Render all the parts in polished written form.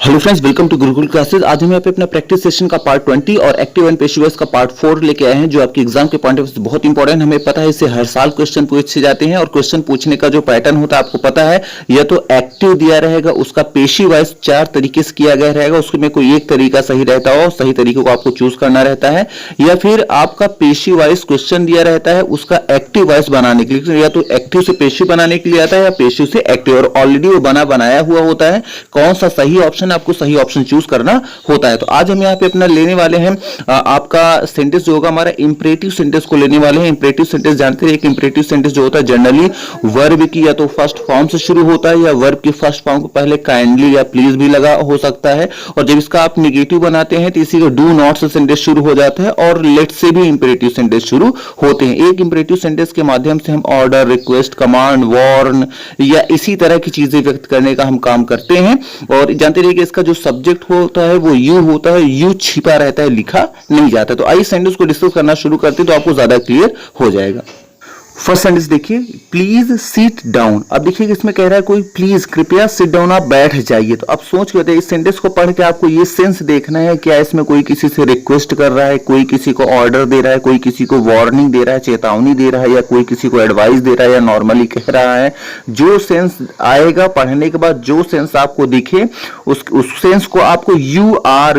Hello friends, welcome to Gurukul classes. आज हम यहाँ पे अपना प्रैक्टिस सेशन का पार्ट 20 और एक्टिव एंड पैसिव वॉइस का पार्ट 4 लेके आए हैं, जो आपके एग्जाम के पॉइंट ऑफ व्यू से बहुत इंपॉर्टेंट। हमें पता है इससे हर साल क्वेश्चन पूछे जाते हैं और क्वेश्चन पूछने का जो पैटर्न होता है आपको पता है, या तो एक्टिव दिया रहेगा, उसका पैसिव वॉइस 4 तरीके से किया गया रहेगा, उसमें कोई एक तरीका सही रहता हो, सही तरीके को आपको चूज करना रहता है, या फिर आपका पैसिव वॉइस क्वेश्चन दिया रहता है, उसका एक्टिव वॉइस बनाने के लिए या तो एक्टिव से पैसिव बनाने के लिए आता है या पैसिव से एक्टिव, और ऑलरेडी वो बनाया हुआ होता है। कौन सा सही ऑप्शन, आपको सही ऑप्शन चूज करना होता है। तो आज हम यहाँ पे अपना लेने वाले हैं आपका सेंटेंस जो होगा हमारा इंपरेटिव सेंटेंस को लेने वाले हैं। इंपरेटिव सेंटेंस जानते हैं, एक इंपरेटिव सेंटेंस जो होता है जनरली वर्ब की या तो फर्स्ट फॉर्म से शुरू होता है, या वर्ब की फर्स्ट फॉर्म को पहले काइंडली या प्लीज भी लगा हो सकता है, और जब इसका आप नेगेटिव बनाते हैं तो इसी को डू नॉट से सेंटेंस शुरू हो जाता है, और लेट से भी इंपरेटिव सेंटेंस शुरू होते हैं। एक इंपरेटिव सेंटेंस के माध्यम से हम ऑर्डर, रिक्वेस्ट, कमांड, वार्न या इसी तरह की चीजें व्यक्त करने का हम काम करते हैं। और जानते रहिए कि इसका जो सब्जेक्ट होता है वो यू होता है, यू छिपा रहता है, लिखा नहीं जाता। तो आइए सेंटेंस को डिस्कस करना शुरू करते हैं, तो आपको ज्यादा क्लियर हो जाएगा। फर्स्ट सेंटेंस देखिए, प्लीज सिट डाउन। अब देखिए इसमें कह रहा है कोई प्लीज, कृपया सिट डाउन, आप बैठ जाइए। तो अब सोच के बताइए, इस सेंटेंस को पढ़ के आपको ये सेंस देखना है, क्या इसमें कोई किसी से रिक्वेस्ट कर रहा है, कोई किसी को ऑर्डर दे रहा है, कोई किसी को वार्निंग दे रहा है, चेतावनी दे रहा है, या कोई किसी को एडवाइस दे रहा है, या नॉर्मली कह रहा है। जो सेंस आएगा पढ़ने के बाद, जो सेंस आपको दिखे उस सेंस को आपको यू आर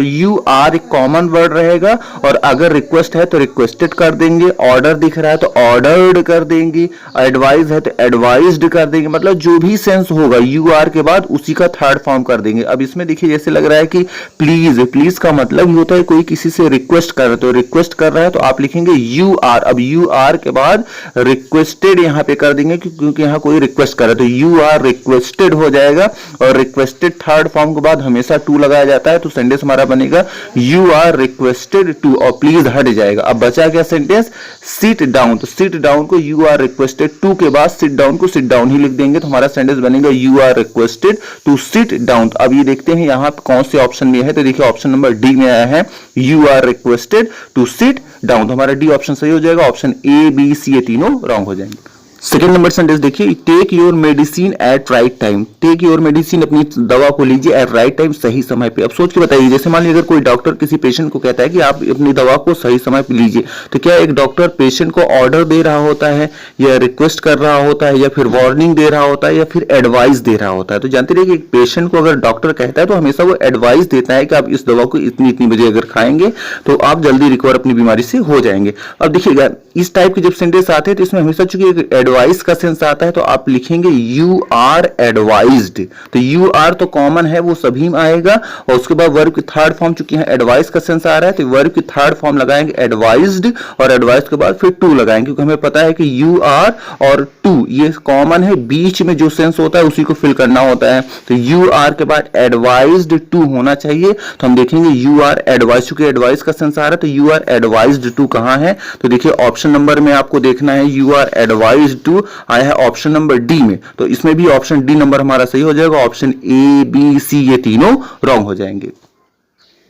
एक कॉमन वर्ड रहेगा, और अगर रिक्वेस्ट है तो रिक्वेस्टेड कर देंगे, ऑर्डर दिख रहा है तो ऑर्डर्ड कर देंगे, एडवाइस है तो एडवाइज्ड कर देंगे। मतलब जो भी सेंस होगा यू आर के बाद उसी का थर्ड फॉर्म कर देंगे। अब इसमें देखिए जैसे लग रहा है कि प्लीज का मतलब ही होता है कोई किसी से रिक्वेस्ट कर रहा है, तो रिक्वेस्ट कर रहा है तो आप लिखेंगे यू आर। अब यू आर के बाद रिक्वेस्टेड यहां पे कर देंगे, क्योंकि यहां कोई रिक्वेस्ट कर रहा है, तो यू आर रिक्वेस्टेड हो जाएगा। और रिक्वेस्टेड थर्ड फॉर्म के बाद हमेशा टू लगाया जाता है, तो सेंटेंस हमारा बनेगा यू आर रिक्वेस्टेड टू, और प्लीज हट जाएगा। अब बचा क्या सेंटेंस, सिट डाउन। तो सिट डाउन को यू आर रिक्वेस्टेड टू के बाद सिट डाउन को सिट डाउन ही लिख देंगे, तो हमारा सेंटेंस बनेगा you are requested to sit down. तो अब ये देखते हैं यहां पे कौन से ऑप्शन में है, तो देखिए ऑप्शन नंबर डी में आया है you are requested to sit down, तो हमारा डी ऑप्शन सही हो जाएगा। ऑप्शन ए बी सी ये तीनों रॉन्ग हो जाएंगे। सेकेंड नंबर सेंटेंस देखिए, take your medicine at right time. Take your medicine, अपनी दवा को लीजिए एट राइट टाइम, सही समय पे। अब सोच के बताइए, जैसे मान लीजिए अगर कोई डॉक्टर किसी पेशेंट को कहता है कि आप अपनी दवा को सही समय पे लीजिए, तो क्या एक डॉक्टर पेशेंट को ऑर्डर दे रहा होता है, या रिक्वेस्ट कर रहा होता है, या फिर वार्निंग दे रहा होता है, या फिर एडवाइस दे रहा होता है? तो जानते रहिए कि एक पेशेंट को अगर डॉक्टर कहता है तो हमेशा वो एडवाइस देता है कि आप इस दवा को इतनी बजे अगर खाएंगे तो आप जल्दी रिकवर अपनी बीमारी से हो जाएंगे। अब देखिएगा इस टाइप के जब सेंटेंस आते हैं तो इसमें हमेशा चूंकि एक एडवाइस का सेंस आता है, तो आप लिखेंगे यू आर एडवाइज्ड। तो यू आर तो कॉमन है, वो सभी में आएगा, और उसके बाद वर्ब की थर्ड फॉर्म, चूंकि यहाँ एडवाइस का सेंस आ रहा है तो वर्ब की थर्ड फॉर्म लगाएंगे एडवाइज्ड, और एडवाइस के बाद फिर टू लगाएंगे, क्योंकि हमें पता है कि यू आर और टू ये कॉमन है, बीच में जो सेंस होता है उसी को फिल करना होता है। तो यू आर के बाद एडवाइज्ड टू होना चाहिए, तो हम देखेंगे यू आर एडवाइज, चूंकि एडवाइस का सेंस आ रहा है तो यू आर एडवाइज्ड टू कहां है, तो देखिए ऑप्शन नंबर में आपको देखना है यू आर एडवाइज्ड टू आया है ऑप्शन नंबर डी में, तो इसमें भी ऑप्शन डी नंबर हमारा सही हो जाएगा। ऑप्शन ए बी सी ये तीनों रॉन्ग हो जाएंगे।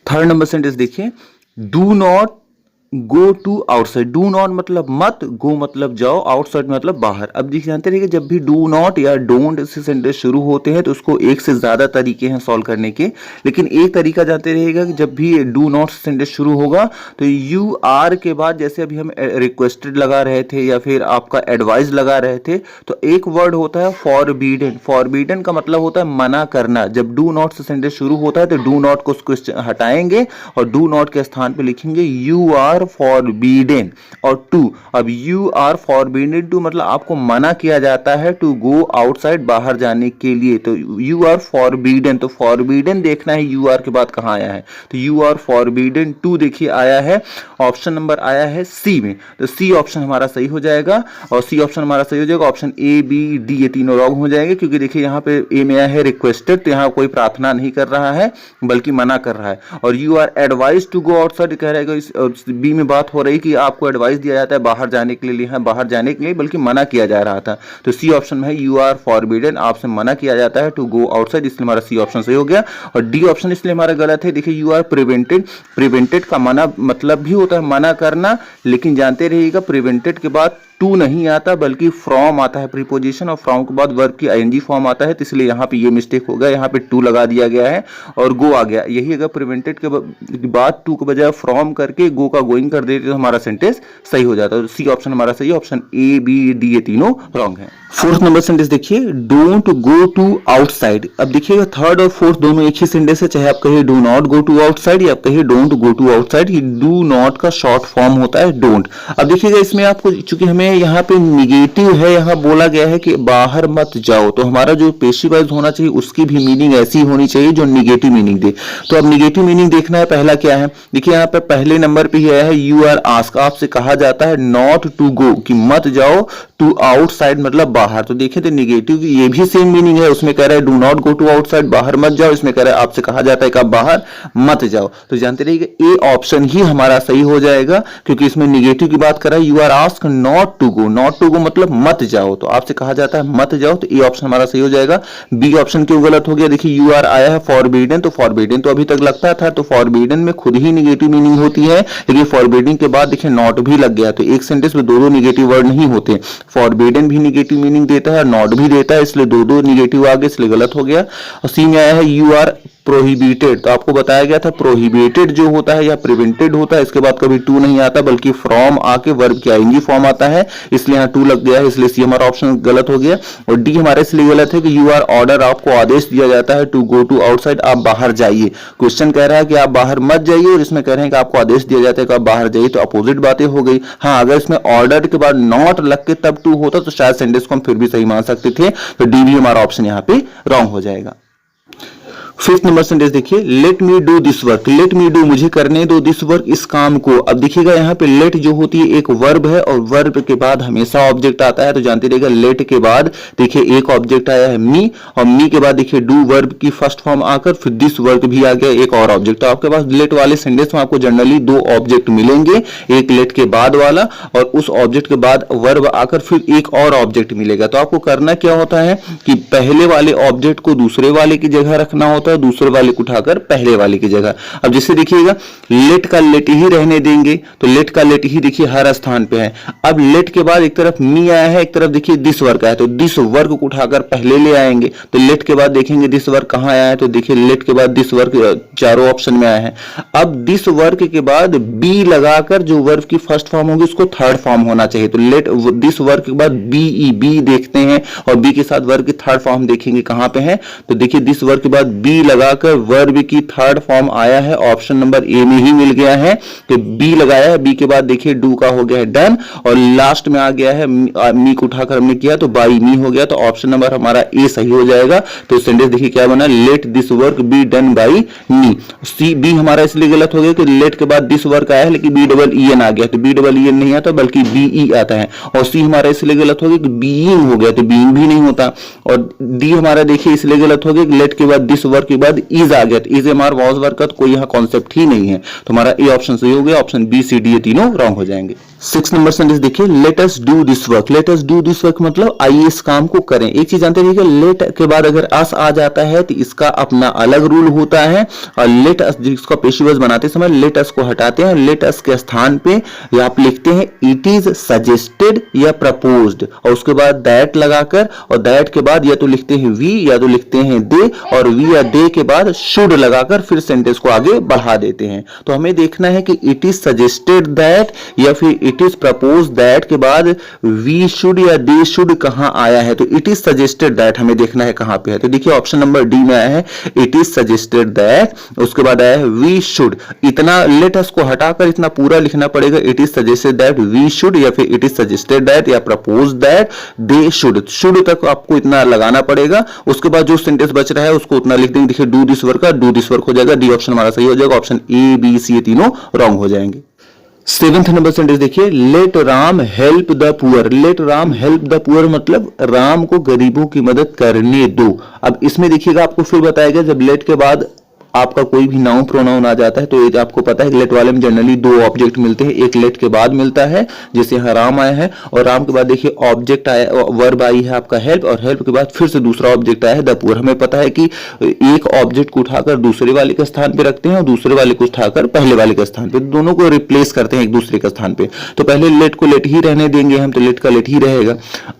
थर्ड नंबर सेंटेंस देखिए, do not go to outside. Do not मतलब मत, गो मतलब जाओ, आउटसाइड मतलब बाहर। अब देखिए जानते रहिए जब भी डू नॉट या डोंट से सेंटेंस शुरू होते हैं तो उसको एक से ज्यादा तरीके हैं सॉल्व करने के, लेकिन एक तरीका जानते रहिएगा कि जब भी डू नॉट से सेंटेंस शुरू होगा तो यू आर के बाद, जैसे अभी हम रिक्वेस्टेड लगा रहे थे या फिर आपका एडवाइस लगा रहे थे, तो एक वर्ड होता है फॉरबीडन। फॉरबीडन का मतलब होता है मना करना। जब डू नॉट से सेंटेंस शुरू होता है तो डू नॉट को हटाएंगे और डू नॉट के स्थान पे लिखेंगे यू आर फॉरबीडन और टू। अब यू आर फॉरबीडन टू मतलब आपको मना किया जाता है टू गो आउटसाइड, बाहर जाने के लिए, तो यू आर फॉरबीडन। तो फॉरबीडन देखना है यू आर के बाद कहां आया है, तो यू आर फॉरबीडन टू देखिए आया है, ऑप्शन नंबर आया है सी में, तो सी ऑप्शन हमारा सही हो जाएगा, और सी ऑप्शन हमारा सही हो जाएगा। ऑप्शन ए बी डी ये तीनों रॉन्ग हो जाएंगे, क्योंकि देखिए यहाँ पे ए में आया है रिक्वेस्टेड, तो यहाँ कोई प्रार्थना नहीं कर रहा है बल्कि मना कर रहा है, और you are advise to go outside कह रहा है, बी में बात हो रही कि आपको एडवाइस दिया जाता है बाहर जाने के लिए, बाहर जाने के लिए बल्कि मना किया जा रहा था, तो सी ऑप्शन में है यू आर फॉरबिडन, आपसे मना किया जाता है टू गो आउटसाइड, इसलिए हमारा सी ऑप्शन सही हो गया। और डी ऑप्शन इसलिए हमारा गलत है, देखिए यू आर प्रिवेंटेड। प्रिवेंटेड का मना मतलब भी होता है मना करना, लेकिन जानते रहिएगा प्रिवेंटेड के बाद टू नहीं आता बल्कि फ्रॉम आता है प्रीपोजिशन, और फ्रॉम के बाद वर्ब की आईएनजी फॉर्म आता है, तो इसलिए यहाँ पे ये मिस्टेक हो गया, यहाँ पे टू लगा दिया गया है और गो आ गया। यही अगर प्रिवेंटेड के बाद टू के बजाय फ्रॉम करके गो का गोइंग कर देते तो हमारा सेंटेंस सही हो जाता है। तो सी ऑप्शन हमारा सही है, ऑप्शन ए बी डी ये तीनों रॉन्ग है। फोर्थ नंबर सेंटेंस देखिए, डोंट गो टू आउटसाइड। अब देखिएगा थर्ड और फोर्थ दोनों एक ही सेंटेंस है, चाहे आप कहिए do not go to outside या आप कहिए डोंट गो टू आउटसाइड, ये डू नॉट का शॉर्ट फॉर्म होता है डोंट। अब देखिएगा इसमें आपको, चूंकि हमें यहाँ पे निगेटिव है, यहाँ बोला गया है कि बाहर मत जाओ, तो हमारा जो पेशिव वाइज होना चाहिए उसकी भी मीनिंग ऐसी होनी चाहिए जो निगेटिव मीनिंग दे। तो अब निगेटिव मीनिंग देखना है, पहला क्या है, देखिए यहाँ पे पहले नंबर पे आया है यू आर आस्क, आपसे कहा जाता है नॉट टू गो, कि मत जाओ, टू आउटसाइड मतलब बाहर। तो देखिए तो निगेटिव की ये भी सेम मीनिंग है, उसमें कह रहा है do not go to outside, बाहर मत जाओ, इसमें कह रहा है आपसे कहा जाता है कि आप बाहर मत जाओ। तो जानते रहिए ए ऑप्शन ही हमारा सही हो जाएगा, क्योंकि इसमें निगेटिव की बात कर रहा है, you are ask not to go, not to go मतलब मत जाओ, तो आपसे कहा जाता है मत जाओ, तो ए ऑप्शन हमारा सही हो जाएगा। बी ऑप्शन क्यों गलत हो गया, देखिए यू आर आया है फॉरबिडन, तो फॉरबिडन तो अभी तक लगता था, तो फॉरबिडन में खुद ही निगेटिव मीनिंग होती है, लेकिन फॉरबिडन के बाद देखिए नॉट भी लग गया, तो एक सेंटेंस में दो निगेटिव वर्ड नहीं होते, फॉरबिडन भी निगेटिव मीनिंग देता है, नॉट भी देता है, इसलिए दो निगेटिव आ गए, इसलिए गलत हो गया। और सी में आया है यू आर प्रोहिबिटेड, तो आपको बताया गया था प्रोहिबिटेड जो होता है या प्रिवेंटेड होता है, इसके बाद कभी टू नहीं आता बल्कि फ्रॉम आके वर्ब की आईएनजी फॉर्म आता है, इसलिए यहाँ टू लग गया है, इसलिए सी हमारा ऑप्शन गलत हो गया। और डी हमारे इसलिए गलत है कि यू आर ऑर्डर, आपको आदेश दिया जाता है टू गो टू आउटसाइड, आप बाहर जाइए। क्वेश्चन कह रहा है कि आप बाहर मत जाइए, और इसमें कह रहे हैं कि आपको आदेश दिया जाता है कि आप बाहर जाइए, तो अपोजिट बातें हो गई। हाँ, अगर इसमें ऑर्डर के बाद नॉट लग के तब टू होता तो शायद सेंटेंस को हम फिर भी सही मान सकते थे, तो डी भी हमारा ऑप्शन यहाँ पे रॉन्ग हो जाएगा। फिफ्थ नंबर सेंटेंस देखिए, let me do this work, let me do मुझे करने दो, दिस वर्क इस काम को। अब देखिएगा यहाँ पे लेट जो होती है एक वर्ब है, और वर्ब के बाद हमेशा ऑब्जेक्ट आता है, तो जानते रहिएगा लेट के बाद देखिए एक ऑब्जेक्ट आया है मी, और मी के बाद देखिए डू वर्ब की फर्स्ट फॉर्म आकर फिर दिस वर्क भी आ गया एक और ऑब्जेक्ट। तो आपके पास लेट वाले सेंटेंस में आपको जनरली दो ऑब्जेक्ट मिलेंगे, एक लेट के बाद वाला और उस ऑब्जेक्ट के बाद वर्ब आकर फिर एक और ऑब्जेक्ट मिलेगा। तो आपको करना क्या होता है कि पहले वाले ऑब्जेक्ट को दूसरे वाले की जगह रखना होता है, दूसरे वाले को उठाकर पहले वाले की जगह। अब जैसे देखिएगा लेट का लेट ही रहने देंगे, तो लेट का लेट ही देखिए हर स्थान पे है। अब लेट के बाद एक तरफ मी आया है, एक तरफ देखिए दिस वर्क आया है, तो दिस वर्क को उठाकर पहले ले आएंगे। तो लेट के बाद देखेंगे दिस वर्क कहां आया है, तो देखिए लेट के बाद दिस वर्क चारों ऑप्शन में आया है। अब दिस वर्क के बाद बी लगाकर जो वर्ब की फर्स्ट फॉर्म होगी उसको थर्ड फॉर्म होना चाहिए, तो लेट दिस वर्क के बाद बी देखते हैं, और बी के साथ वर्ब की थर्ड फॉर्म देखेंगे कहां पे है, तो देखिए दिस वर्क के बाद बी लगाकर वर्ब की थर्ड फॉर्म आया है, ऑप्शन नंबर ए में ही मिल गया है, तो बी लगाया है, बी के बाद देखिए डू का हो गया है डन, और लास्ट में आ गया है मी को उठाकर हमने किया तो बाई मी हो गया, तो ऑप्शन नंबर हमारा ए सही हो जाएगा। तो सेंटेंस देखिए क्या बना, let this work be done by me. C B हमारा इसलिए गलत हो गया कि लेट के बाद दिस वर्क आया है लेकिन बी डबल ई एन आ गया, तो बी डबल ई एन नहीं आता बल्कि बी ई आता है। और सी हमारा इसलिए गलत हो गया कि बीइंग हो गया, तो बीइंग भी नहीं होता। और डी हमारा देखिए इसलिए गलत हो गया कि लेट के बाद दिस वर्क के बाद इज आ गया, तो is am are was work का तो कोई यहाँ कॉन्सेप्ट ही नहीं है, तो हमारा ए ऑप्शन सही हो गया, ऑप्शन बी सी डी ये तीनों रॉन्ग हो जाएंगे। 6 नंबर सेंटेंस देखिए, let us do this work, let us do this work मतलब आइए इस काम को करें। एक चीज जानते रहिएगा, लेट के बाद अगर अस आ जाता है तो इसका अपना अलग रूल होता है, और लेट अस जिसको पेशिवर्स बनाते समय लेट अस को हटाते हैं, लेट अस के स्थान पे आप लिखते हैं इट इज सजेस्टेड या प्रपोज्ड, और उसके बाद दैट लगाकर, और दैट के बाद या तो लिखते हैं वी या तो लिखते हैं दे, और वी या दे के बाद शुड लगाकर फिर सेंटेंस को आगे बढ़ा देते हैं। तो हमें देखना है कि इट इज सजेस्टेड दैट या फिर इट इज प्रपोज दैट के बाद वी शुड या दे शुड कहां आया है, तो इट इज सजेस्टेड दैट हमें देखना है कहां पे है। तो देखिए ऑप्शन नंबर डी में आया है इट इज सजेस्टेड दैट, उसके बाद आया है वी शुड। इतना लेट अस को हटाकर इतना पूरा लिखना पड़ेगा, it is suggested that we should या फिर इट इज सजेस्टेड दैट या propose that they should, should तक आपको इतना लगाना पड़ेगा। उसके बाद जो सेंटेंस बच रहा है उसको उतना लिख देंगे। देखिए डू दिस वर्क का डू दिस वर्क हो जाएगा, डी ऑप्शन हमारा सही हो जाएगा, ऑप्शन ए बी सी ये तीनों रॉन्ग हो जाएंगे। 7th नंबर सेंटेंस देखिए, let Ram help the poor, let Ram help the poor मतलब राम को गरीबों की मदद करने दो। अब इसमें देखिएगा आपको फिर बताया गया जब लेट के बाद आपका कोई भी नाउन प्रोनाउन आ जाता है तो ये आपको पता है लेट वाले में जनरली दो ऑब्जेक्ट मिलते हैं, एक लेट के बाद मिलता है जैसे यहाँ राम आया है, और राम के बाद देखिए ऑब्जेक्ट आया, वर्ब आई है आपका हेल्प, और हेल्प के बाद फिर से दूसरा ऑब्जेक्ट आया है द पुअर। हमें पता है कि एक ऑब्जेक्ट को उठाकर दूसरे वाले के स्थान पे रखते हैं और दूसरे वाले को उठाकर पहले वाले के स्थान पे, दोनों को रिप्लेस करते हैं एक दूसरे के स्थान पे। तो पहले लेट को लेट ही रहने देंगे हम, तो लेट का लेट ही रहेगा।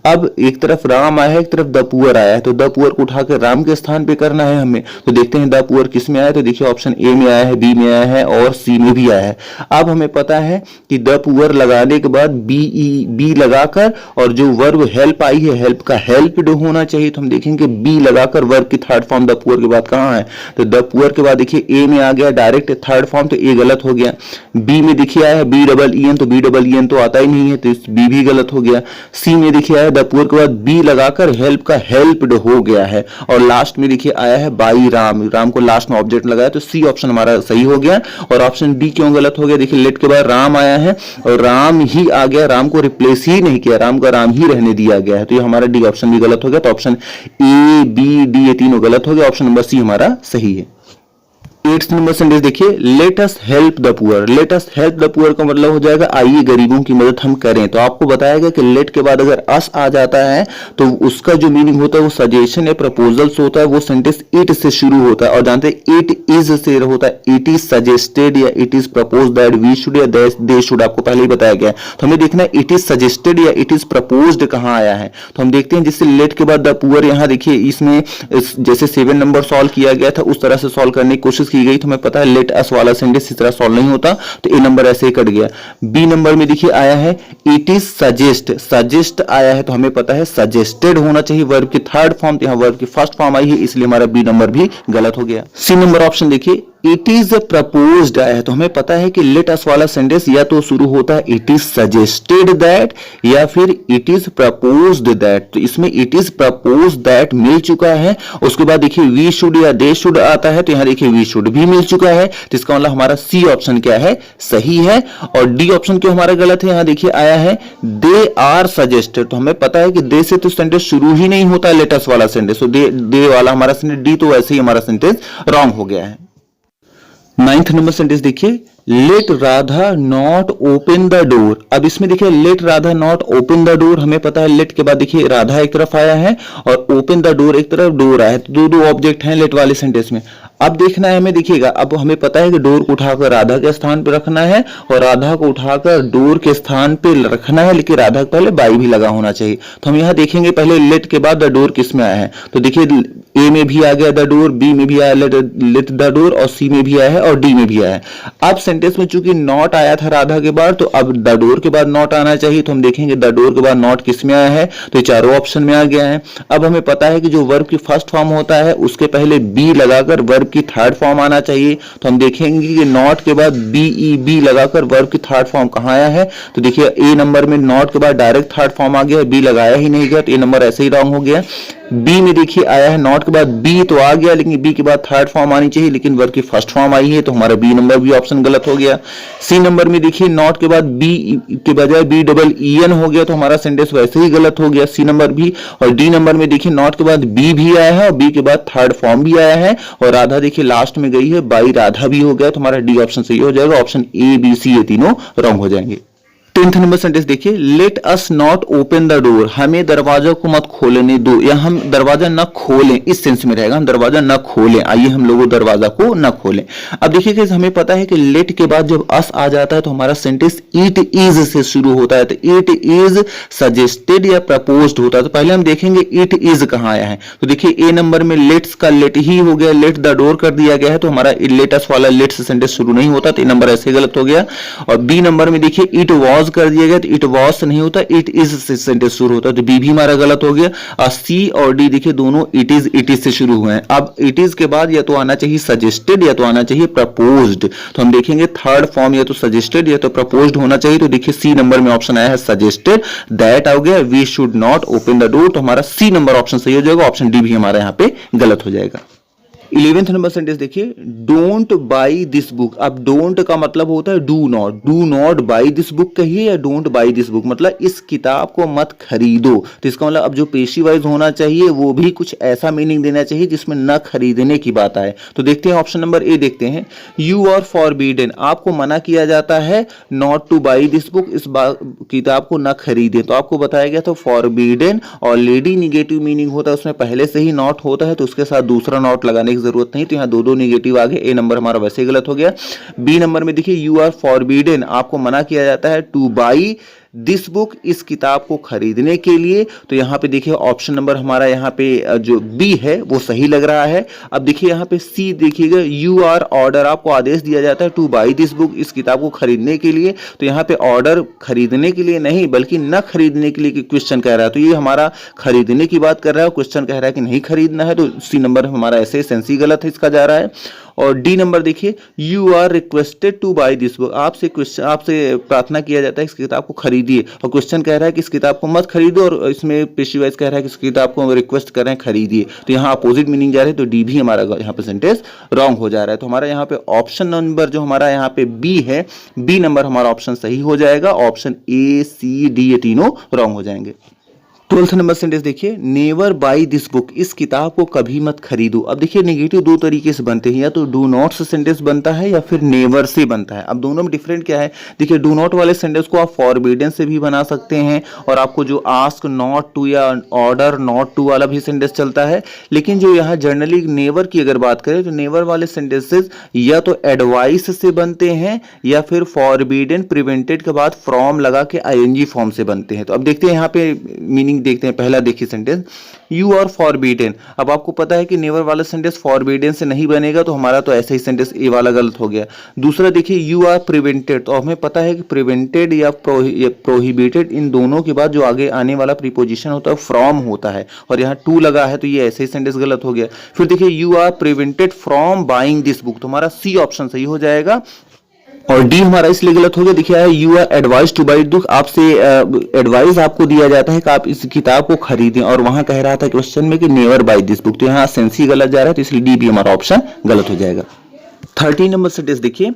अब एक तरफ राम आया है, एक तरफ द पुअर आया है, तो द पुअर को उठाकर राम के स्थान पे करना है हमें। तो देखते हैं द पुअर किस में आया है, तो देखिए ऑप्शन ए में आया है, बी में आया है और सी में भी आया है। अब हमें पता है कि द पुअर लगाने के बाद बी लगाकर और जो वर्ब हेल्प आई है, हेल्प का हेल्प्ड होना चाहिए, तो हम देखेंगे बी लगाकर वर्ब की थर्ड फॉर्म द पुअर के बाद कहां है, तो द पुअर के बाद देखिए ए में आ गया डायरेक्ट थर्ड फॉर्म, तो ए गलत हो गया। बी में देखिए आया है बी डबल ई एन, तो बी डबल ई एन तो आता ही नहीं है, तो बी भी गलत हो गया। सी में देखिए आया द पुअर के बाद बी लगाकर हेल्प का हेल्प्ड हो गया है, और लास्ट में देखिए आया है बाई राम, राम को लास्ट में ऑब्जेक्ट लगाया, तो सी ऑप्शन हमारा सही हो गया। और ऑप्शन डी क्यों गलत हो गया, देखिए लेट के बाद राम आया है और राम ही आ गया, राम को रिप्लेस ही नहीं किया, राम का राम ही रहने दिया गया है, तो ये हमारा डी ऑप्शन भी गलत हो गया। तो ऑप्शन ए बी डी ये तीनों गलत हो गया, ऑप्शन नंबर सी हमारा सही है। 8th नंबर सेंटेंस देखिए, let us help the poor. Let us help the poor का मतलब हो जाएगा आइए गरीबों की मदद हम करें। तो आपको बताया गया कि लेट के बाद अगर अस आ जाता है तो उसका जो मीनिंग होता है वो सजेशन या प्रपोजल से होता है, वो सेंटेंस इट से शुरू होता है, और जानते हैं इट इज से होता है, इट इज सजेस्टेड या it is propose that we should या दे शुड, आपको पहले ही बताया गया। तो हमें देखना है इट इज सजेस्टेड या इट इज प्रपोज्ड कहां आया है, तो हम देखते हैं जिससे लेट के बाद द पुअर, यहां देखिए इसमें जैसे 7 नंबर सॉल्व किया गया था उस तरह से सॉल्व करने की कोशिश की गई, तो हमें पता है लेट अस वाला सेंटेंस इस तरह सॉल्व नहीं होता, तो ए नंबर ऐसे ही कट गया। बी नंबर में देखिए आया है इट इज सजेस्ट, सजेस्ट आया है, तो हमें पता है सजेस्टेड होना चाहिए वर्ब की थर्ड फॉर्म, तो यहां वर्ब की फर्स्ट फॉर्म आई है, इसलिए हमारा बी नंबर भी गलत हो गया। सी नंबर ऑप्शन देखिए इट इज प्रपोज्ड आया है, तो हमें पता है कि लेट अस वाला सेंटेंस या तो शुरू होता है इट इज सजेस्टेड दैट या फिर इट इज प्रपोज्ड दैट, तो इसमें इट इज प्रपोज्ड दैट मिल चुका है। उसके बाद देखिए वी शुड या दे शुड आता है, तो यहां देखिए वी शुड भी मिल चुका है, तो इसका मतलब हमारा सी ऑप्शन क्या है, सही है। और डी ऑप्शन क्यों हमारा गलत है, यहां देखिए आया है दे आर सजेस्टेड, तो हमें पता है कि दे से तो सेंटेंस शुरू ही नहीं होता लेट अस वाला सेंटेंस, तो दे वाला हमारा सेंटेंस, डी तो वैसे ही हमारा सेंटेंस रॉन्ग हो गया है। 9th नंबर सेंटेंस देखिए, let Radha not open the door. अब इसमें देखिए let Radha not open the door, हमें पता है लेट के बाद देखिए राधा एक तरफ आया है और ओपन द डोर एक तरफ डोर आया है, तो दो ऑब्जेक्ट हैं लेट वाले सेंटेंस में। अब देखना है हमें, देखिएगा अब हमें पता है कि डोर को उठाकर राधा के स्थान पर रखना है और राधा को उठाकर डोर के स्थान पे रखना है, लेकिन राधा के पहले बाई भी लगा होना चाहिए। तो हम यहां देखेंगे पहले लेट के बाद द डोर किस में आया है, तो देखिए ए में भी आ गया द डोर, बी में भी आया लेट द डोर, और सी में भी आया है और डी में भी आया है। अब सेंटेंस में चूंकि नॉट आया था राधा के बाद, तो अब द डोर के बाद नॉट आना चाहिए, तो हम देखेंगे द डोर के बाद नॉट किस में आया है, तो ये चारों ऑप्शन में आ गया है। अब हमें पता है कि जो वर्ब की फर्स्ट फॉर्म होता है उसके पहले बी लगाकर वर्ब की थर्ड फॉर्म आना चाहिए, तो हम देखेंगे कि नॉट के बाद बी लगाकर वर्ब की थर्ड फॉर्म कहां आया है, तो देखिए ए नंबर में नॉट के बाद डायरेक्ट थर्ड फॉर्म आ गया, बी लगाया ही नहीं गया, तो ए नंबर ऐसे ही रॉन्ग हो गया। बी में देखिए आया है नॉट के बाद बी तो आ गया, लेकिन बी के बाद थर्ड फॉर्म आनी चाहिए, लेकिन वर्ब की फर्स्ट फॉर्म आई है, तो हमारा बी नंबर भी ऑप्शन गलत हो गया। सी नंबर में देखिए नॉट के बाद बी के बजाय बी डबल ई एन हो गया, तो हमारा सेंटेंस वैसे ही गलत हो गया, सी नंबर भी। और डी नंबर में देखिए नॉट के बाद बी भी आया है और बी के बाद थर्ड फॉर्म भी आया है, और राधा देखिए लास्ट में गई है, बाई राधा भी हो गया, तो हमारा डी ऑप्शन सही हो जाएगा, ऑप्शन ए बी सी ये तीनों रॉन्ग हो जाएंगे। 10th नंबर सेंटेंस देखिए, let us not open the door, हमें दरवाजा को मत खोलने दो, या हम दरवाजा न खोलें, इस सेंस में रहेगा, हम दरवाजा न खोलें, आइए हम लोग दरवाजा को न खोलें। अब देखिए कि हमें पता है कि लेट के बाद जब अस आ जाता है तो हमारा सेंटेंस इट इज से शुरू होता है, तो इट इज सजेस्टेड या प्रपोज्ड होता है, तो पहले हम देखेंगे इट इज कहां आया है, तो देखिए ए नंबर में लेट्स का लेट ही हो गया, लेट द डोर कर दिया गया है, तो हमारा लेटस वाला लेट से सेंटेंस शुरू नहीं होता, तो ए नंबर ऐसे गलत हो गया। और बी नंबर में देखिए इट वॉज कर दिया गया, तो इट वॉज नहीं होता, इट इज से सेंटेंस शुरू होता है, तो बी भी हमारा गलत हो गया। और सी और डी देखिए दोनों इट इज से शुरू हुए हैं। अब इट इज के बाद या तो आना चाहिए सजेस्टेड या तो आना चाहिए प्रपोज्ड, तो हम देखेंगे थर्ड फॉर्म या तो सजेस्टेड या तो प्रपोज्ड होना चाहिए, तो देखिए सी नंबर में ऑप्शन आया है सजेस्टेड, दैट आ गया, we should not open the door, तो हमारा सी नंबर ऑप्शन सही हो जाएगा, ऑप्शन डी भी हमारा यहाँ पे गलत हो जाएगा। 11th नंबर सेंटेंस देखिए, डोंट बाई दिस बुक। अब डोंट का मतलब होता है do not by this book कहिए या डोंट बाई दिस बुक, मतलब इस किताब को मत खरीदो। तो इसका मतलब अब जो पेशी वाइज होना चाहिए वो भी कुछ ऐसा मीनिंग देना चाहिए जिसमें न खरीदने की बात आए। तो देखते हैं ऑप्शन नंबर ए देखते हैं, यू आर फॉरबिडन, आपको मना किया जाता है not to buy this book, इस किताब को न खरीदे। तो आपको बताया गया तो फॉरबिडन ऑलरेडी निगेटिव मीनिंग होता है, उसमें पहले से ही नॉट होता है तो उसके साथ दूसरा नॉट लगाने की जरूरत नहीं। तो यहाँ दो निगेटिव आ गए, ए नंबर हमारा वैसे ही गलत हो गया। बी नंबर में देखिए, यू आर फॉरबिडन, आपको मना किया जाता है टू बाई दिस बुक, इस किताब को खरीदने के लिए। तो यहाँ पे देखिए ऑप्शन नंबर हमारा यहाँ पे जो बी है वो सही लग रहा है। अब देखिए यहाँ पे सी देखिएगा, यू आर ऑर्डर, आपको आदेश दिया जाता है टू बाई दिस बुक, इस किताब को खरीदने के लिए। तो यहाँ पे ऑर्डर खरीदने के लिए नहीं बल्कि न खरीदने के लिए क्वेश्चन कह रहा है। तो ये हमारा खरीदने की बात कर रहा है, क्वेश्चन कह रहा है कि नहीं खरीदना है। तो सी नंबर हमारा ऐसे सेंस ही गलत है, इसका जा रहा है। और डी नंबर देखिए, you are requested to buy this book, आपसे प्रार्थना किया जाता है इस किताब को खरीदिए, और क्वेश्चन कह रहा है कि इस किताब को मत खरीदो, और इसमें पेशी वाइज कह रहा है कि इस किताब को रिक्वेस्ट कर रहे हैं खरीदिए। तो यहाँ अपोजिट मीनिंग जा रही है, तो डी भी हमारा यहाँ पे सेंटेंस रॉन्ग हो जा रहा है। तो हमारा यहाँ पे ऑप्शन नंबर जो हमारा यहाँ पे बी है, बी नंबर हमारा ऑप्शन सही हो जाएगा। ऑप्शन ए सी डी ये तीनों रॉन्ग हो जाएंगे। 12th नंबर सेंटेंस देखिए, नेवर बाई दिस बुक, इस किताब को कभी मत खरीदो। अब देखिए नेगेटिव दो तरीके से बनते हैं, या तो डू नॉट से सेंटेंस बनता है या फिर नेवर से बनता है। अब दोनों में डिफरेंट क्या है, देखिए डू नॉट वाले सेंटेंस को आप फॉरबिडन से भी बना सकते हैं, और आपको जो आस्क नॉट टू या ऑर्डर नॉट टू वाला भी सेंटेंस चलता है। लेकिन जो यहाँ जनरली नेवर की अगर बात करें तो नेवर वाले सेंटेंसेस या तो एडवाइस से बनते हैं या फिर फॉरबिडन प्रिवेंटेड के बाद फ्रॉम लगा के आईएनजी फॉर्म से बनते हैं। तो अब देखते हैं यहाँ पे मीनिंग देखते हैं। पहला देखिए सेंटेंस, यू आर फॉरबिडन, अब आपको पता है कि नेवर वाला सेंटेंस फॉरबिडन से नहीं बनेगा, तो हमारा तो ऐसा ही सेंटेंस ए वाला गलत हो गया। दूसरा देखिए, यू आर प्रिवेंटेड, तो हमें पता है कि प्रिवेंटेड या प्रोहिबिटेड, इन दोनों के बाद जो आगे आने वाला प्रीपोजिशन होता है फ्रॉम होता है, और यहाँ टू लगा है तो ये ऐसे ही सेंटेंस गलत हो गया। फिर देखिए, you are prevented from buying this book, तो हमारा सी ऑप्शन सही हो जाएगा। और डी हमारा इसलिए गलत हो गया, देखिए है you are advise to buy book, आपसे एडवाइस आपको दिया जाता है कि आप इस किताब को खरीदें, और वहां कह रहा था क्वेश्चन में कि नेवर बाई दिस बुक, तो यहाँ सेंस ही गलत जा रहा है, तो इसलिए डी भी हमारा ऑप्शन गलत हो जाएगा। 13 नंबर सेंटेंस देखिए,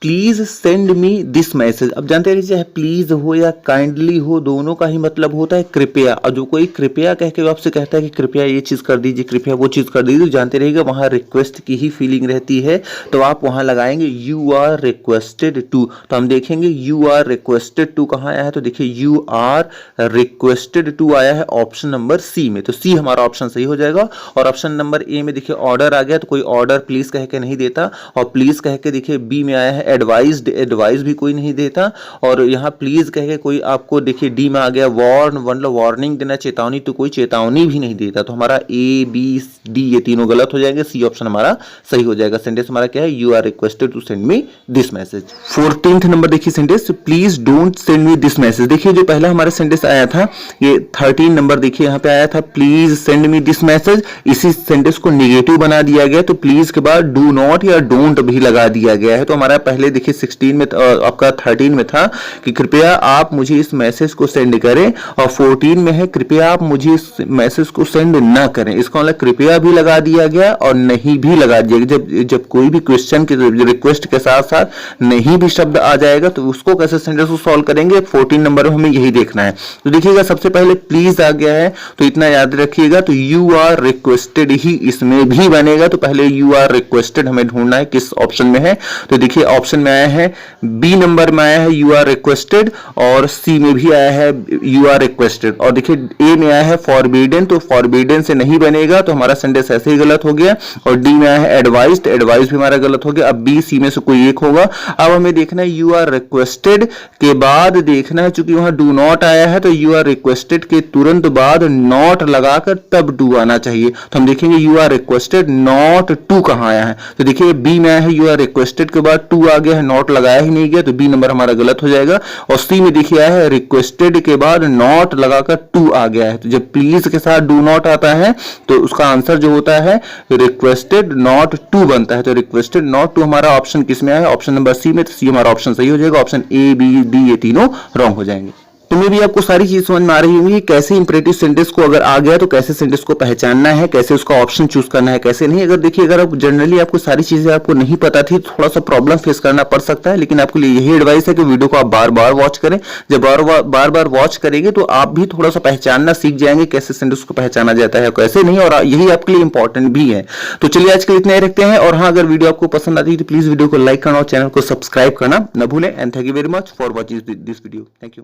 please send me this message. अब जानते हैं चाहे प्लीज हो या काइंडली हो, दोनों का ही मतलब होता है कृपया। और जो कोई कृपया कह के आपसे कहता है कि कृपया ये चीज कर दीजिए, कृपया वो चीज कर दीजिए, तो जानते रहिएगा वहां रिक्वेस्ट की ही फीलिंग रहती है। तो आप वहां लगाएंगे यू आर रिक्वेस्टेड टू। तो हम देखेंगे यू आर रिक्वेस्टेड टू कहाँ आया है, तो देखिए यू आर रिक्वेस्टेड टू आया है ऑप्शन नंबर सी में, तो सी हमारा ऑप्शन सही हो जाएगा। और ऑप्शन नंबर ए में देखिए ऑर्डर आ गया, तो कोई ऑर्डर प्लीज कह के नहीं देता, और प्लीज कह के देखिए बी में आया है एडवाइज्ड, एडवाइस भी कोई नहीं देता, और यहाँ प्लीज कह के कोई आपको देखिए डी में आ गया वार्न, मतलब वार्निंग देना, चेतावनी, तो कोई चेतावनी भी नहीं देता। तो हमारा ए बी डी ये तीनों गलत हो जाएंगे, सी ऑप्शन हमारा सही हो जाएगा। सेंटेंस हमारा क्या है, you are requested to send me this message. 14th number देखिए sentence, please don't send me this message. देखिए जो पहला हमारा सेंटेंस आया था ये 13 नंबर देखिए यहाँ पे आया था please send me this message, इसी सेंटेंस को नेगेटिव बना दिया गया, तो प्लीज के बाद डू नॉट या डोंट भी लगा दिया गया है। तो हमारा पहले देखिए 16 में आपका 13 में था कि कृपया आप मुझे इस मैसेज को सेंड करें, और 14 में है कृपया आप मुझे इस मैसेज को सेंड ना करें। इसका मतलब कृपया भी लगा दिया गया और नहीं भी लगा दिया गया। जब कोई भी क्वेश्चन के रिक्वेस्ट के साथ साथ नहीं भी शब्द आ जाएगा तो उसको कैसे सेंटेंस को सॉल्व करेंगे, 14 नंबर में हमें यही देखना है। तो देखिएगा सबसे पहले प्लीज आ गया है, तो इतना याद रखिएगा, तो यू आर रिक्वेस्टेड ही इसमें भी बनेगा। तो पहले यू आर रिक्वेस्टेड हमें ढूंढना है किस ऑप्शन में है, तो देखिए ऑप्शन में आया है बी नंबर में आया है यू आर रिक्वेस्टेड, और सी में भी आया है यू आर रिक्वेस्टेड, और देखिए ए में आया है फॉरबिडन, तो फॉरबिडन से नहीं बनेगा, तो हमारा सेंटेंस ऐसे ही गलत हो गया। और डी में आया है एडवाइज, तो एडवाइज भी हमारा गलत हो गया। अब बी सी में से कोई एक होगा। अब हमें देखना है यू आर रिक्वेस्टेड के बाद देखना है, चूंकि वहां डू नॉट आया है तो यू आर रिक्वेस्टेड के तुरंत बाद नॉट लगाकर तब डू आना चाहिए। तो हम देखेंगे you are requested not to कहां आया है, तो देखिए बी में आया है यू आर रिक्वेस्टेड के बाद टू आ गया है, नॉट लगाया ही नहीं गया, तो बी नंबर हमारा गलत हो जाएगा। और सी में देखिए आया है रिक्वेस्टेड के बाद नॉट लगाकर टू आ गया है, तो जब प्लीज के साथ डू नॉट आता है तो उसका आंसर जो होता है रिक्वेस्टेड नॉट टू बनता है। तो रिक्वेस्टेड नॉट टू हमारा ऑप्शन किस में आया है, ऑप्शन नंबर सी में, तो सी हमारा ऑप्शन सही हो जाएगा। ऑप्शन ए बी डी ये तीनों रॉन्ग हो जाएंगे। तो मे भी आपको सारी चीज समझ में आ रही होंगी कैसे इंपरेटिव सेंटेंस को अगर आ गया तो कैसे सेंटेंस को पहचानना है, कैसे उसका ऑप्शन चूज करना है, कैसे नहीं। अगर देखिए अगर आप जनरली आपको सारी चीजें आपको नहीं पता थी तो थोड़ा सा प्रॉब्लम फेस करना पड़ सकता है, लेकिन आपके लिए यही एडवाइस है कि वीडियो को आप बार बार वॉच करें। जब बार बार वॉच करेंगे तो आप भी थोड़ा सा पहचानना सीख जाएंगे कैसे सेंटेंस को पहचाना जाता है कैसे नहीं, और यही आपके लिए इंपॉर्टेंट भी है। तो चलिए आज के लिए इतना ही रखते हैं, और हाँ अगर वीडियो आपको पसंद आती है तो प्लीज वीडियो को लाइक करना और चैनल को सब्सक्राइब करना न भूलें। And thank you very much for watching this video. Thank you.